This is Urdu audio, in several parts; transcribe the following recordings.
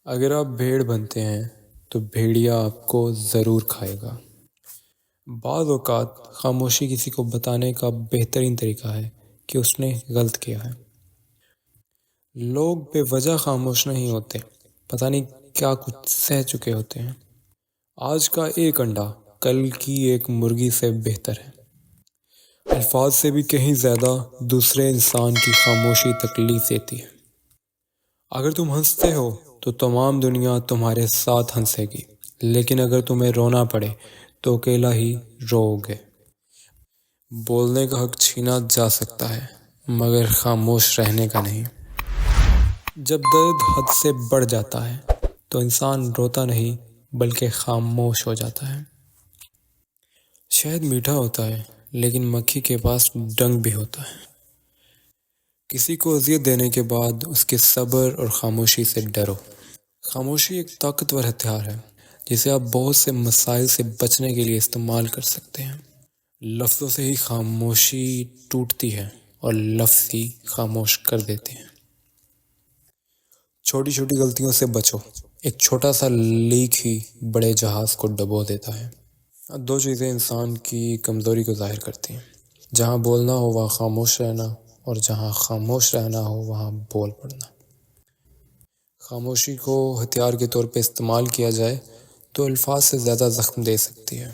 اگر آپ بھیڑ بنتے ہیں تو بھیڑیا آپ کو ضرور کھائے گا۔ بعض اوقات خاموشی کسی کو بتانے کا بہترین طریقہ ہے کہ اس نے غلط کیا ہے۔ لوگ بے وجہ خاموش نہیں ہوتے، پتہ نہیں کیا کچھ سہ چکے ہوتے ہیں۔ آج کا ایک انڈا کل کی ایک مرغی سے بہتر ہے۔ الفاظ سے بھی کہیں زیادہ دوسرے انسان کی خاموشی تکلیف دیتی ہے۔ اگر تم ہنستے ہو تو تمام دنیا تمہارے ساتھ ہنسے گی، لیکن اگر تمہیں رونا پڑے تو اکیلا ہی رو گے۔ بولنے کا حق چھینا جا سکتا ہے مگر خاموش رہنے کا نہیں۔ جب درد حد سے بڑھ جاتا ہے تو انسان روتا نہیں بلکہ خاموش ہو جاتا ہے۔ شہد میٹھا ہوتا ہے لیکن مکھی کے پاس ڈنک بھی ہوتا ہے۔ کسی کو اذیت دینے کے بعد اس کے صبر اور خاموشی سے ڈرو۔ خاموشی ایک طاقتور ہتھیار ہے جسے آپ بہت سے مسائل سے بچنے کے لیے استعمال کر سکتے ہیں۔ لفظوں سے ہی خاموشی ٹوٹتی ہے اور لفظ ہی خاموش کر دیتے ہیں۔ چھوٹی چھوٹی غلطیوں سے بچو، ایک چھوٹا سا لیک ہی بڑے جہاز کو ڈبو دیتا ہے۔ دو چیزیں انسان کی کمزوری کو ظاہر کرتی ہیں، جہاں بولنا ہو وہاں خاموش رہنا، اور جہاں خاموش رہنا ہو وہاں بول پڑنا۔ خاموشی کو ہتھیار کے طور پہ استعمال کیا جائے تو الفاظ سے زیادہ زخم دے سکتی ہے۔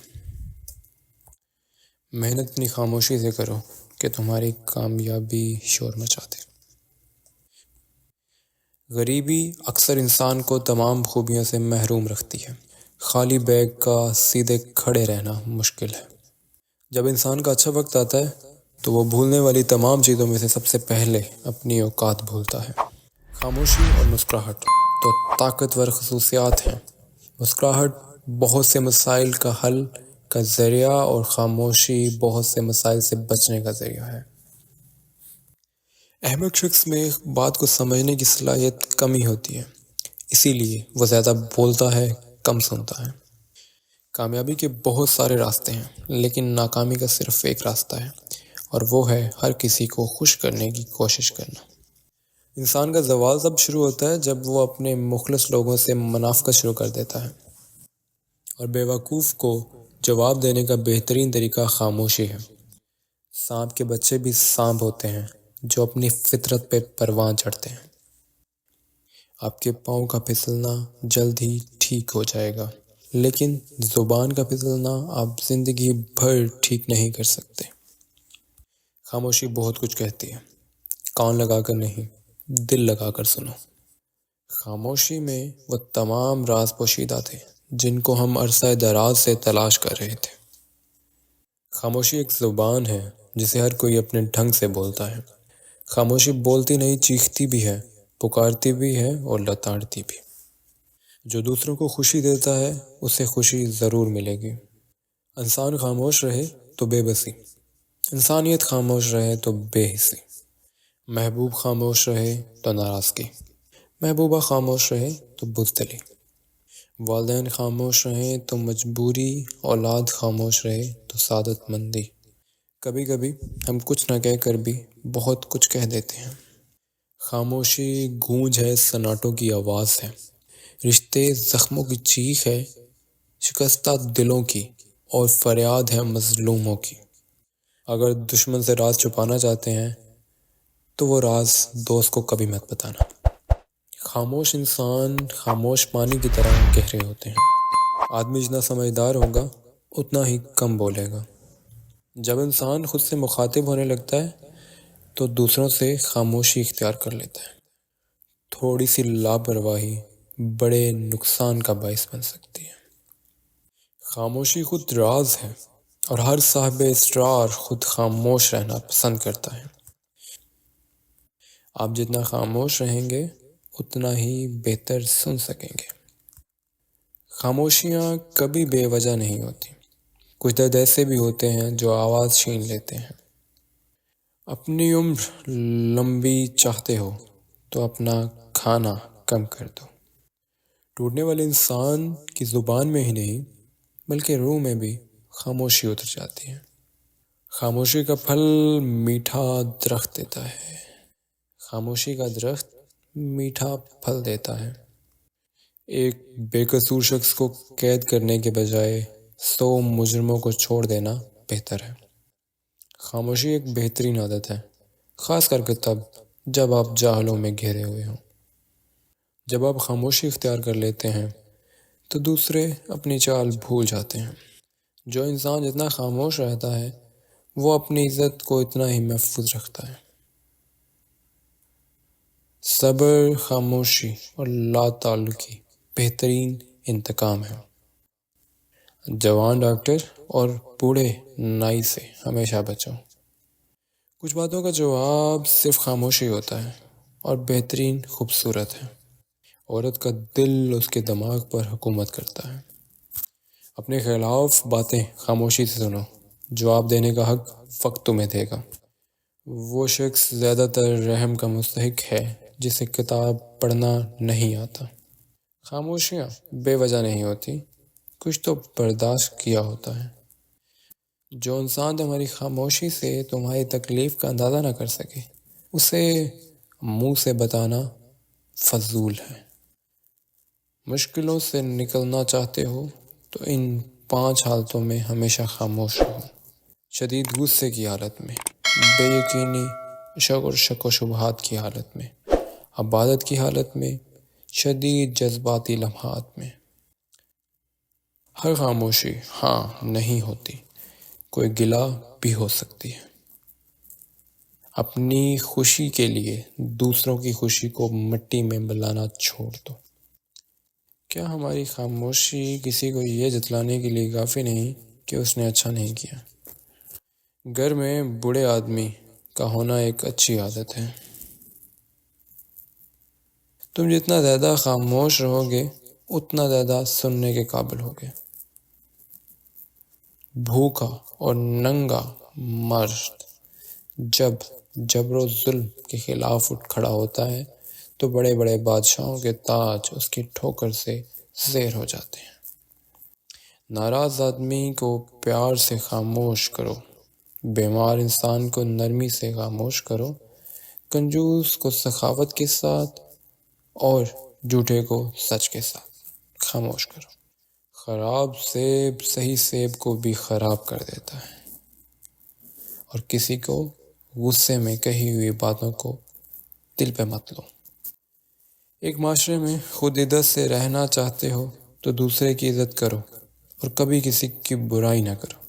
محنت اپنی خاموشی سے کرو کہ تمہاری کامیابی شور مچا دے۔ غریبی اکثر انسان کو تمام خوبیوں سے محروم رکھتی ہے۔ خالی بیگ کا سیدھے کھڑے رہنا مشکل ہے۔ جب انسان کا اچھا وقت آتا ہے تو وہ بھولنے والی تمام چیزوں میں سے سب سے پہلے اپنی اوقات بھولتا ہے۔ خاموشی اور مسکراہٹ تو طاقتور خصوصیات ہیں۔ مسکراہٹ بہت سے مسائل کا حل کا ذریعہ اور خاموشی بہت سے مسائل سے بچنے کا ذریعہ ہے۔ احمق شخص میں بات کو سمجھنے کی صلاحیت کمی ہوتی ہے، اسی لیے وہ زیادہ بولتا ہے، کم سنتا ہے۔ کامیابی کے بہت سارے راستے ہیں لیکن ناکامی کا صرف ایک راستہ ہے، اور وہ ہے ہر کسی کو خوش کرنے کی کوشش کرنا۔ انسان کا زوال تب شروع ہوتا ہے جب وہ اپنے مخلص لوگوں سے منافقت شروع کر دیتا ہے، اور بیوقوف کو جواب دینے کا بہترین طریقہ خاموشی ہے۔ سانپ کے بچے بھی سانپ ہوتے ہیں جو اپنی فطرت پہ پروان چڑھتے ہیں۔ آپ کے پاؤں کا پھسلنا جلد ہی ٹھیک ہو جائے گا، لیکن زبان کا پھسلنا آپ زندگی بھر ٹھیک نہیں کر سکتے۔ خاموشی بہت کچھ کہتی ہے، کان لگا کر نہیں، دل لگا کر سنو۔ خاموشی میں وہ تمام راز پوشیدہ تھے جن کو ہم عرصہ دراز سے تلاش کر رہے تھے۔ خاموشی ایک زبان ہے جسے ہر کوئی اپنے ڈھنگ سے بولتا ہے۔ خاموشی بولتی نہیں، چیختی بھی ہے، پکارتی بھی ہے اور لتاڑتی بھی۔ جو دوسروں کو خوشی دیتا ہے اسے خوشی ضرور ملے گی۔ انسان خاموش رہے تو بے بسی، انسانیت خاموش رہے تو بے حسی، محبوب خاموش رہے تو ناراضگی، محبوبہ خاموش رہے تو بزدلی، والدین خاموش رہیں تو مجبوری، اولاد خاموش رہے تو سعادت مندی۔ کبھی کبھی ہم کچھ نہ کہہ کر بھی بہت کچھ کہہ دیتے ہیں۔ خاموشی گونج ہے، سناٹوں کی آواز ہے، رشتے زخموں کی چیخ ہے، شکستہ دلوں کی، اور فریاد ہے مظلوموں کی۔ اگر دشمن سے راز چھپانا چاہتے ہیں تو وہ راز دوست کو کبھی مت بتانا۔ خاموش انسان خاموش پانی کی طرح گہرے ہوتے ہیں۔ آدمی جتنا سمجھدار ہوگا اتنا ہی کم بولے گا۔ جب انسان خود سے مخاطب ہونے لگتا ہے تو دوسروں سے خاموشی اختیار کر لیتا ہے۔ تھوڑی سی لاپرواہی بڑے نقصان کا باعث بن سکتی ہے۔ خاموشی خود راز ہے اور ہر صاحب اسرار خود خاموش رہنا پسند کرتا ہے۔ آپ جتنا خاموش رہیں گے اتنا ہی بہتر سن سکیں گے۔ خاموشیاں کبھی بے وجہ نہیں ہوتی۔ کچھ درد ایسے بھی ہوتے ہیں جو آواز چھین لیتے ہیں۔ اپنی عمر لمبی چاہتے ہو تو اپنا کھانا کم کر دو۔ ٹوٹنے والے انسان کی زبان میں ہی نہیں بلکہ روح میں بھی خاموشی اتر جاتی ہے۔ خاموشی کا پھل میٹھا درخت دیتا ہے، خاموشی کا درخت میٹھا پھل دیتا ہے۔ ایک بے قصور شخص کو قید کرنے کے بجائے 100 مجرموں کو چھوڑ دینا بہتر ہے۔ خاموشی ایک بہترین عادت ہے، خاص کر کے تب جب آپ جاہلوں میں گھرے ہوئے ہوں۔ جب آپ خاموشی اختیار کر لیتے ہیں تو دوسرے اپنی چال بھول جاتے ہیں۔ جو انسان جتنا خاموش رہتا ہے وہ اپنی عزت کو اتنا ہی محفوظ رکھتا ہے۔ صبر، خاموشی اور لا تعلقی بہترین انتقام ہے۔ جوان ڈاکٹر اور بوڑھے نائی سے ہمیشہ بچو۔ کچھ باتوں کا جواب صرف خاموشی ہوتا ہے اور بہترین خوبصورت ہے۔ عورت کا دل اس کے دماغ پر حکومت کرتا ہے۔ اپنے خلاف باتیں خاموشی سے سنو، جواب دینے کا حق وقت تمہیں دے گا۔ وہ شخص زیادہ تر رحم کا مستحق ہے جسے کتاب پڑھنا نہیں آتا۔ خاموشیاں بے وجہ نہیں ہوتی، کچھ تو برداشت کیا ہوتا ہے۔ جو انسان تمہاری خاموشی سے تمہاری تکلیف کا اندازہ نہ کر سکے اسے منہ سے بتانا فضول ہے۔ مشکلوں سے نکلنا چاہتے ہو تو ان 5 حالتوں میں ہمیشہ خاموش رہو۔ شدید غصے کی حالت میں، بے یقینی اور شک و شبہات کی حالت میں، عبادت کی حالت میں، شدید جذباتی لمحات میں۔ ہر خاموشی ہاں نہیں ہوتی، کوئی گلہ بھی ہو سکتی ہے۔ اپنی خوشی کے لیے دوسروں کی خوشی کو مٹی میں ملانا چھوڑ دو۔ کیا ہماری خاموشی کسی کو یہ جتلانے کے لیے کافی نہیں کہ اس نے اچھا نہیں کیا؟ گھر میں بوڑھے آدمی کا ہونا ایک اچھی عادت ہے۔ تم جتنا زیادہ خاموش رہو گے اتنا زیادہ سننے کے قابل ہوگے۔ بھوکا اور ننگا مرد جب جبر و ظلم کے خلاف اٹھ کھڑا ہوتا ہے تو بڑے بڑے بادشاہوں کے تاج اس کی ٹھوکر سے زیر ہو جاتے ہیں۔ ناراض آدمی کو پیار سے خاموش کرو، بیمار انسان کو نرمی سے خاموش کرو، کنجوس کو سخاوت کے ساتھ اور جھوٹے کو سچ کے ساتھ خاموش کرو۔ خراب سیب صحیح سیب کو بھی خراب کر دیتا ہے، اور کسی کو غصے میں کہی ہوئی باتوں کو دل پہ مت لو۔ ایک معاشرے میں خود عزت سے رہنا چاہتے ہو تو دوسرے کی عزت کرو اور کبھی کسی کی برائی نہ کرو۔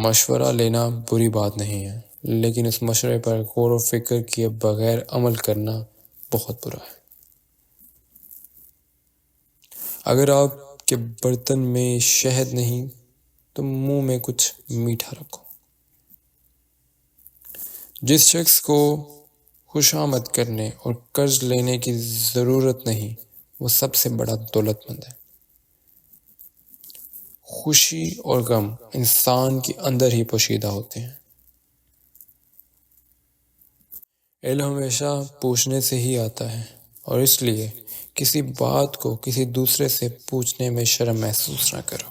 مشورہ لینا بری بات نہیں ہے، لیکن اس مشورے پر غور و فکر کیے بغیر عمل کرنا بہت برا ہے۔ اگر آپ کے برتن میں شہد نہیں تو منہ میں کچھ میٹھا رکھو۔ جس شخص کو خوشامد کرنے اور قرض لینے کی ضرورت نہیں وہ سب سے بڑا دولت مند ہے۔ خوشی اور غم انسان کے اندر ہی پوشیدہ ہوتے ہیں۔ علم ہمیشہ پوچھنے سے ہی آتا ہے، اور اس لیے کسی بات کو کسی دوسرے سے پوچھنے میں شرم محسوس نہ کرو۔